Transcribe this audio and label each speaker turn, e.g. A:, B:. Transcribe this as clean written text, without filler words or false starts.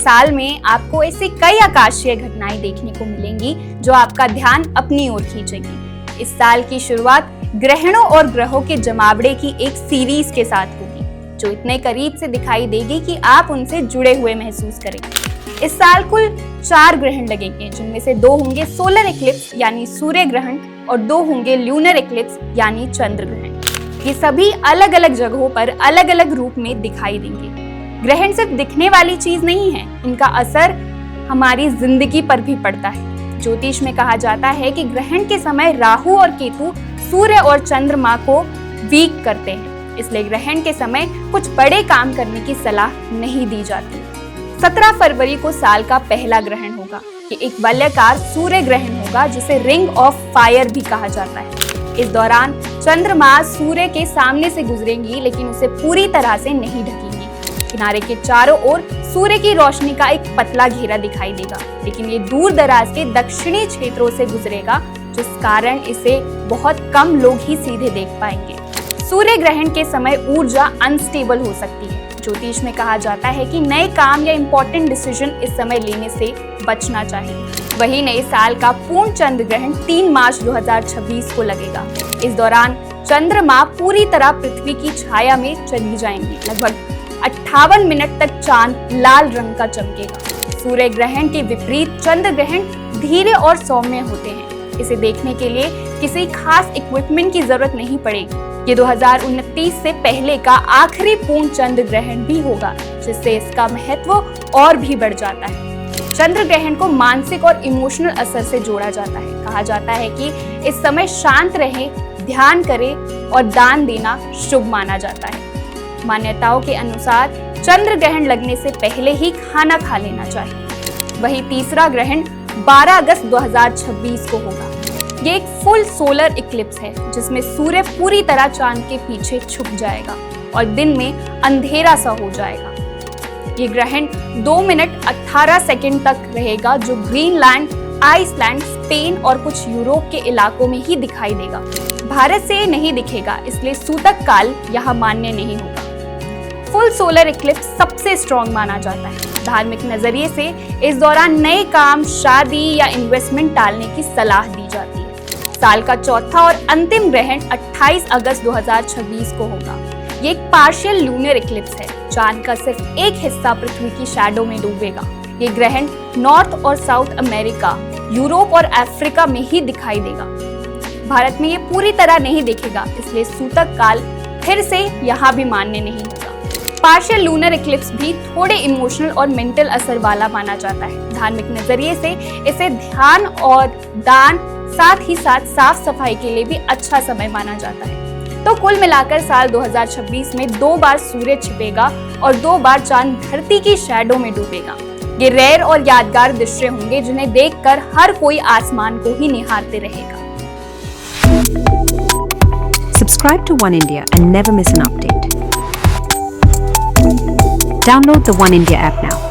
A: साल में आपको ऐसी कई आकाशीय घटनाएं देखने को मिलेंगी जो आपका ध्यान अपनी ओर खींचेगी। इस साल की शुरुआत ग्रहणों और ग्रहों के जमावड़े की एक सीरीज के साथ होगी, जो इतने करीब से दिखाई देगी कि आप उनसे जुड़े हुए महसूस करेंगे। इस साल कुल 4 ग्रहण लगेंगे, जिनमें से 2 होंगे सोलर इक्लिप्स यानी सूर्य ग्रहण और 2 होंगे ल्यूनर इक्लिप्स यानी चंद्र ग्रहण। ये सभी अलग अलग जगहों पर अलग अलग रूप में दिखाई देंगे। ग्रहण सिर्फ दिखने वाली चीज नहीं है, इनका असर हमारी जिंदगी पर भी पड़ता है। ज्योतिष में कहा जाता है कि ग्रहण के समय राहु और केतु सूर्य और चंद्रमा को वीक करते हैं, इसलिए ग्रहण के समय कुछ बड़े काम करने की सलाह नहीं दी जाती। 17 फरवरी को साल का पहला ग्रहण होगा। ये एक वलयाकार सूर्य ग्रहण होगा, जिसे रिंग ऑफ फायर भी कहा जाता है। इस दौरान चंद्रमा सूर्य के सामने से गुजरेंगी, लेकिन उसे पूरी तरह से नहीं ढकेंगी। किनारे के चारों ओर सूर्य की रोशनी का एक पतला घेरा दिखाई देगा, लेकिन ये दूर दराज के दक्षिणी क्षेत्रों से गुजरेगा, जिस कारण इसे बहुत कम लोग ही सीधे देख पाएंगे। सूर्य ग्रहण के समय ऊर्जा अनस्टेबल हो सकती है। ज्योतिष में कहा जाता है कि नए काम या इंपॉर्टेंट डिसीजन इस समय लेने से बचना चाहिए। वहीं नए साल का पूर्ण चंद्र ग्रहण 3 मार्च 2026 को लगेगा। इस दौरान चंद्रमा पूरी तरह पृथ्वी की छाया में चली जाएंगी। लगभग 58 मिनट तक चांद लाल रंग का चमकेगा। सूर्य ग्रहण के विपरीत चंद्र ग्रहण धीरे और सौम्य होते हैं। इसे देखने के लिए किसी खास इक्विपमेंट की जरूरत नहीं पड़ेगी। ये 2029 से पहले का आखिरी पूर्ण चंद्र ग्रहण भी होगा, जिससे इसका महत्व और भी बढ़ जाता है। चंद्र ग्रहण को मानसिक और इमोशनल असर से जोड़ा जाता है। कहा जाता है कि इस समय शांत रहें, ध्यान करें और दान देना शुभ माना जाता है। मान्यताओं के अनुसार चंद्र ग्रहण लगने से पहले ही खाना खा लेना चाहिए। वहीं तीसरा ग्रहण 12 अगस्त 2026 को होगा। ये एक फुल सोलर इक्लिप्स है, जिसमें सूर्य पूरी तरह चांद के पीछे छुप जाएगा और दिन में अंधेरा सा हो जाएगा। ये ग्रहण 2 मिनट 18 सेकंड तक रहेगा, जो ग्रीनलैंड, आइसलैंड, स्पेन और कुछ यूरोप के इलाकों में ही दिखाई देगा। भारत से नहीं दिखेगा, इसलिए सूतक काल यहाँ मान्य नहीं होगा। फुल सोलर इक्लिप्स सबसे स्ट्रॉन्ग माना जाता है। धार्मिक नजरिए से इस दौरान नए काम, शादी या इन्वेस्टमेंट टालने की सलाह दी जाती है। साल का चौथा और अंतिम ग्रहण 28 अगस्त 2026 को होगा। ये एक पार्शियल लूनर इक्लिप्स है। चांद का सिर्फ एक हिस्सा पृथ्वी की शैडो में डूबेगा। ये ग्रहण नॉर्थ और साउथ अमेरिका, यूरोप और अफ्रीका में ही दिखाई देगा। भारत में ये पूरी तरह नहीं दिखेगा, इसलिए सूतक काल फिर से यहाँ भी मान्य नहीं होगा। पार्शियल लूनर इक्लिप्स भी थोड़े इमोशनल और मेंटल असर वाला माना जाता है। धार्मिक नजरिए से इसे ध्यान और दान, साथ ही साथ साफ सफाई के लिए भी अच्छा समय माना जाता है। तो कुल मिलाकर साल 2026 में 2 बार सूर्य छिपेगा और 2 बार चांद धरती की शैडो में डूबेगा। ये रेयर और यादगार दृश्य होंगे, जिन्हें देखकर हर कोई आसमान को ही निहारते रहेगा।
B: Subscribe to One India and never miss an update. Download the One India app now.